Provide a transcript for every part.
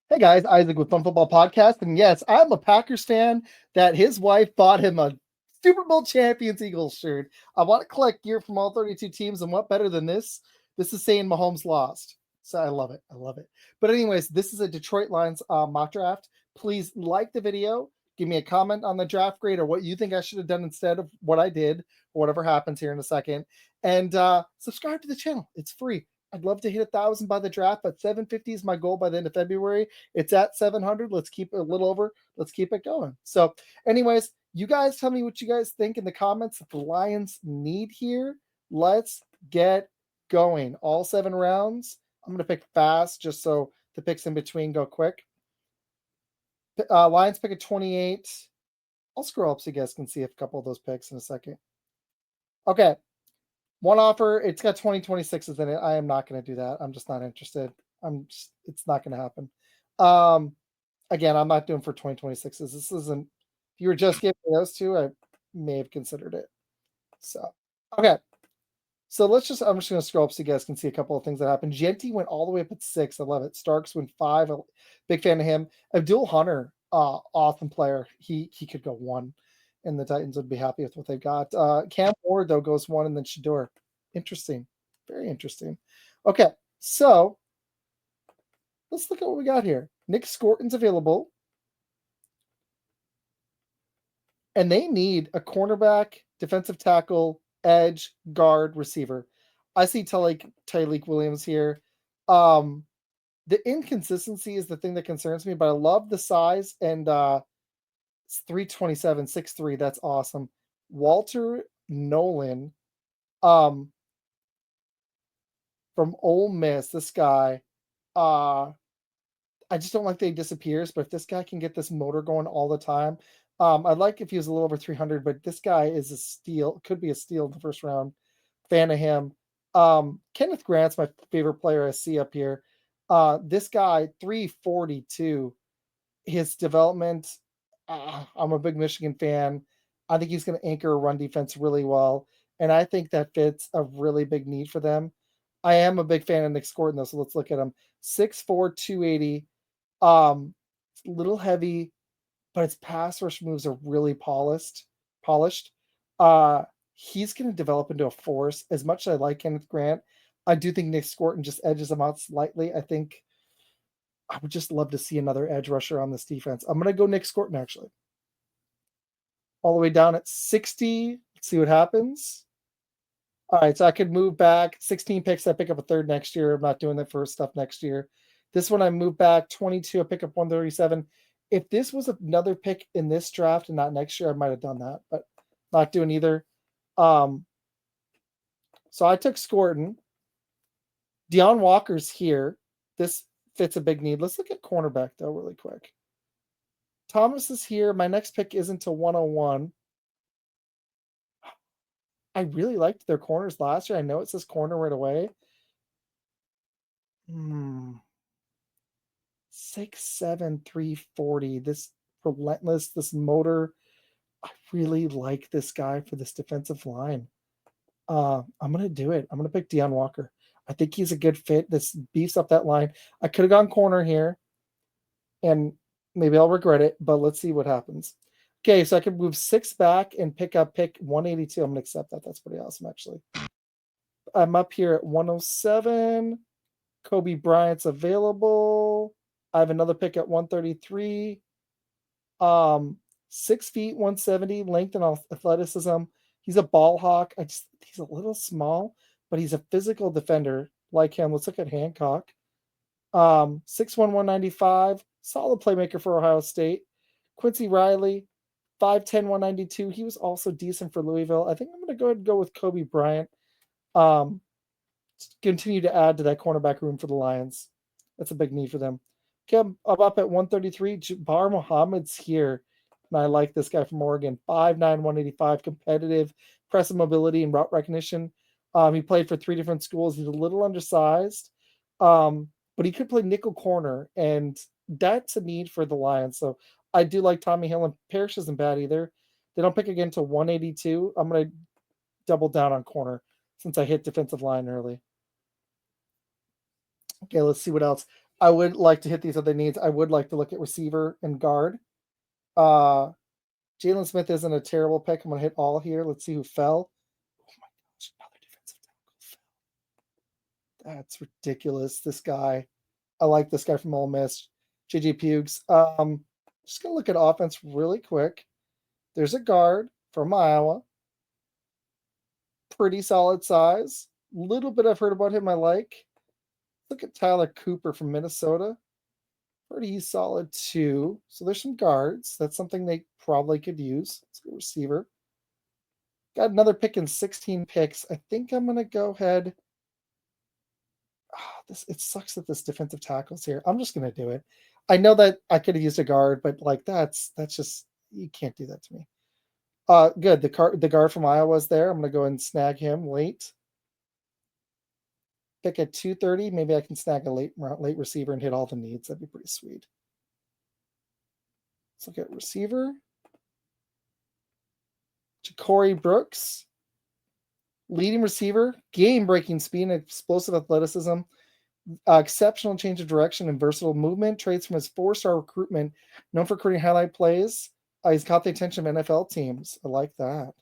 Hey guys, Isaac with Fun Football Podcast. And yes, I'm a Packers fan that his wife bought him a Super Bowl champions Eagles shirt. I want to collect gear from all 32 teams, and what better than this? This is saying Mahomes lost. So I love it. I love it. But anyways, this is a Detroit Lions mock draft. Please like the video. Give me a comment on the draft grade or what you think I should have done instead of what I did, or whatever happens here in a second. And subscribe to the channel. It's free. I'd love to hit 1,000 by the draft, but 750 is my goal by the end of February. It's at 700. Let's keep it a little over. Let's keep it going. So, anyways, you guys tell me what you guys think in the comments that the Lions need here. Let's get going. All 7 rounds. I'm going to pick fast just so the picks in between go quick. Lions pick at 28. I'll scroll up so you guys can see a couple of those picks in a second. Okay. One offer, it's got 2026s in it. I am not going to do that. I'm just not interested. It's not going to happen. Again, I'm not doing for 2026s. This isn't, if you were just giving me those two, I may have considered it. So, okay. So I'm just going to scroll up so you guys can see a couple of things that happened. Genty went all the way up at 6. I love it. Starks went 5. Big fan of him. Abdul Hunter, awesome player. He could go 1. And the Titans would be happy with what they've got. Cam Ward, though, goes 1, and then Shador. Interesting. Very interesting. Okay, so let's look at what we got here. Nick Scorton's available. And they need a cornerback, defensive tackle, edge, guard, receiver. I see Tyleik Williams here. The inconsistency is the thing that concerns me, but I love the size and it's 327, 6'3". That's awesome. Walter Nolan from Ole Miss. This guy, I just don't like that he disappears, but if this guy can get this motor going all the time, I'd like if he was a little over 300, but this guy is a steal. Could be a steal in the first round. Fan of him. Kenneth Grant's my favorite player I see up here. This guy, 342. His development, I'm a big Michigan fan. I think he's going to anchor a run defense really well, and I think that fits a really big need for them. I am a big fan of Nick Scorton, though, so let's look at him. 6'4", 280. It's a little heavy, but his pass rush moves are really polished. He's going to develop into a force. As much as I like Kenneth Grant, I do think Nick Scorton just edges him out slightly. I think I would just love to see another edge rusher on this defense. I'm going to go Nick Scorton, actually. All the way down at 60. Let's see what happens. All right, so I could move back 16 picks. I pick up a third next year. I'm not doing that for stuff next year. This one I move back 22. I pick up 137. If this was another pick in this draft and not next year, I might have done that, but not doing either. So I took Scorton. Deion Walker's here. This fits a big need. Let's look at cornerback, though, really quick. Thomas is here. My next pick isn't to 101. I really liked their corners last year. I know it says corner right away. 6'7", 340. This relentless, this motor. I really like this guy for this defensive line. I'm going to do it. I'm going to pick Deion Walker. I think he's a good fit. This beefs up that line. I could have gone corner here, and maybe I'll regret it, but let's see what happens. Okay, so I can move 6 back and pick up pick 182. I'm going to accept that. That's pretty awesome, actually. I'm up here at 107. Kobe Bryant's available. I have another pick at 133. 6 feet, 170, length and athleticism. He's a ball hawk. He's a little small, but he's a physical defender like him. Let's look at Hancock. 6'1", 195. Solid playmaker for Ohio State. Quincy Riley, 5'10", 192. He was also decent for Louisville. I think I'm going to go ahead and go with Kobe Bryant. Continue to add to that cornerback room for the Lions. That's a big need for them. Okay, I'm up at 133. Jabbar Muhammad's here. And I like this guy from Oregon. 5'9", 185, competitive, press and mobility, and route recognition. He played for 3 different schools. He's a little undersized, but he could play nickel corner, and that's a need for the Lions. So I do like Tommy Hill, and Parrish isn't bad either. They don't pick again to 182. I'm going to double down on corner since I hit defensive line early. Okay, let's see what else. I would like to hit these other needs. I would like to look at receiver and guard. Jalen Smith isn't a terrible pick. I'm going to hit all here. Let's see who fell. Oh my gosh, another defensive tackle fell. That's ridiculous. This guy. I like this guy from Ole Miss, JJ Pugs. Just going to look at offense really quick. There's a guard from Iowa. Pretty solid size. Little bit I've heard about him I like. Look at Tyler Cooper from Minnesota. Pretty solid too. So there's some guards. That's something they probably could use. Let's go receiver. Got another pick in 16 picks. I think I'm going to go ahead. It sucks that this defensive tackle's here. I'm just going to do it. I know that I could have used a guard, but like that's just, you can't do that to me. Good. The guard from Iowa is there. I'm going to go and snag him late. Pick at 230. Maybe I can snag a late receiver and hit all the needs. That'd be pretty sweet. Let's look at receiver. Ja'Cory Brooks. Leading receiver. Game-breaking speed and explosive athleticism. Exceptional change of direction and versatile movement. Traits from his 4-star recruitment. Known for creating highlight plays. He's caught the attention of NFL teams. I like that.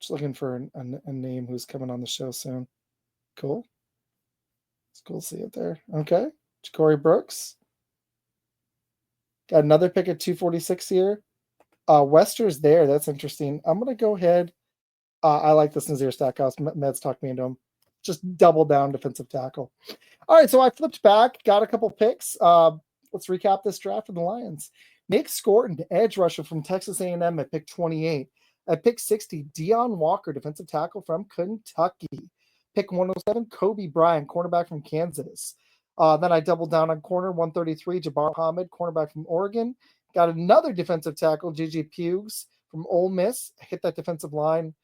Just looking for a name who's coming on the show soon. Cool. It's cool to see it there. Okay. Ja'Cory Brooks. Got another pick at 246 here. Wester's there. That's interesting. I'm going to go ahead. I like this Nazir Stackhouse. Meds talked me into him. Just double down defensive tackle. All right, so I flipped back, got a couple picks. Let's recap this draft for the Lions. Nick Scorton, edge rusher from Texas A&M at pick 28. At pick 60, Deion Walker, defensive tackle from Kentucky. Pick 107, Kobe Bryant, cornerback from Kansas. Then I doubled down on corner, 133, Jabbar Muhammad, cornerback from Oregon. Got another defensive tackle, JJ Pugs from Ole Miss. Hit that defensive line.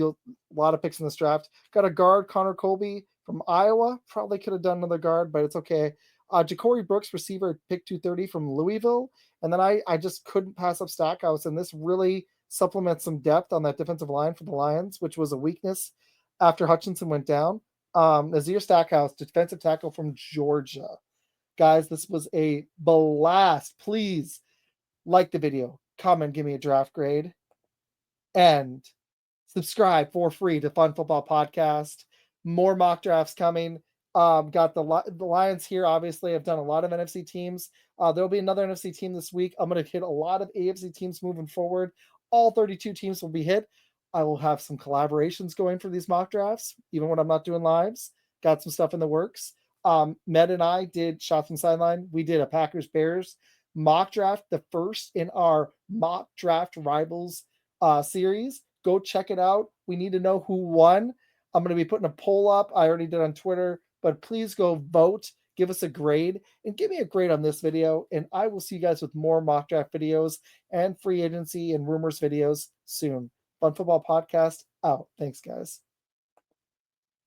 A lot of picks in this draft. Got a guard, Connor Colby from Iowa. Probably could have done another guard, but it's okay. Ja'Cory Brooks, receiver, pick 230 from Louisville. And then I just couldn't pass up Stackhouse, and this really supplements some depth on that defensive line for the Lions, which was a weakness after Hutchinson went down. Nazir Stackhouse, defensive tackle from Georgia. Guys, this was a blast. Please like the video, comment, give me a draft grade, and subscribe for free to Fun Football Podcast. More mock drafts coming. Got the Lions here. Obviously, I've done a lot of NFC teams. There'll be another NFC team this week. I'm going to hit a lot of AFC teams moving forward. All 32 teams will be hit. I will have some collaborations going for these mock drafts, even when I'm not doing lives. Got some stuff in the works. Med and I did Shots from Sideline. We did a Packers-Bears mock draft, the first in our mock draft rivals series. Go check it out. We need to know who won. I'm going to be putting a poll up. I already did on Twitter, but please go vote. Give us a grade and give me a grade on this video. And I will see you guys with more mock draft videos and free agency and rumors videos soon. Fun Football Podcast out. Thanks, guys.